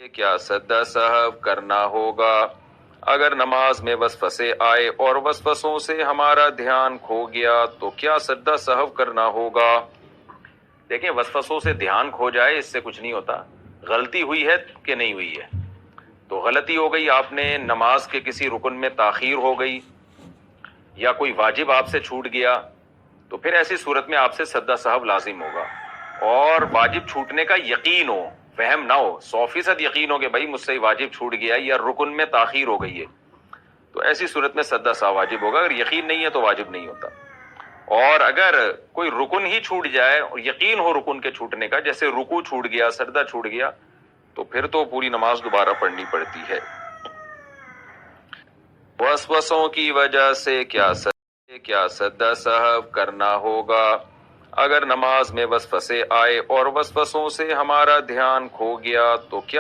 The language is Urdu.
کیا سجدہ سہو کرنا ہوگا اگر نماز میں وسوسے آئے اور وسوسوں سے ہمارا دھیان کھو گیا تو کیا سجدہ سہو کرنا ہوگا؟ دیکھیں، وسوسوں سے دھیان کھو جائے اس سے کچھ نہیں ہوتا. غلطی ہوئی ہے کہ نہیں ہوئی ہے؟ تو غلطی ہو گئی، آپ نے نماز کے کسی رکن میں تاخیر ہو گئی یا کوئی واجب آپ سے چھوٹ گیا، تو پھر ایسی صورت میں آپ سے سجدہ سہو لازم ہوگا. اور واجب چھوٹنے کا یقین ہو، وہم نہ ہو، 100% یقین ہو کہ بھائی مجھ سے واجب چھوٹ گیا یا رکن میں تاخیر ہو گئی ہے، تو ایسی صورت میں سجدہ سہو واجب ہوگا. اگر یقین نہیں ہے تو واجب نہیں ہوتا. اور اگر کوئی رکن ہی چھوٹ جائے اور یقین ہو رکن کے چھوٹنے کا، جیسے رکوع چھوٹ گیا، سجدہ چھوٹ گیا، تو پھر تو پوری نماز دوبارہ پڑھنی پڑتی ہے. وسوسوں کی وجہ سے کیا سجدہ سہو کرنا ہوگا اگر نماز میں وسوسے آئے اور وسوسوں سے ہمارا دھیان کھو گیا تو کیا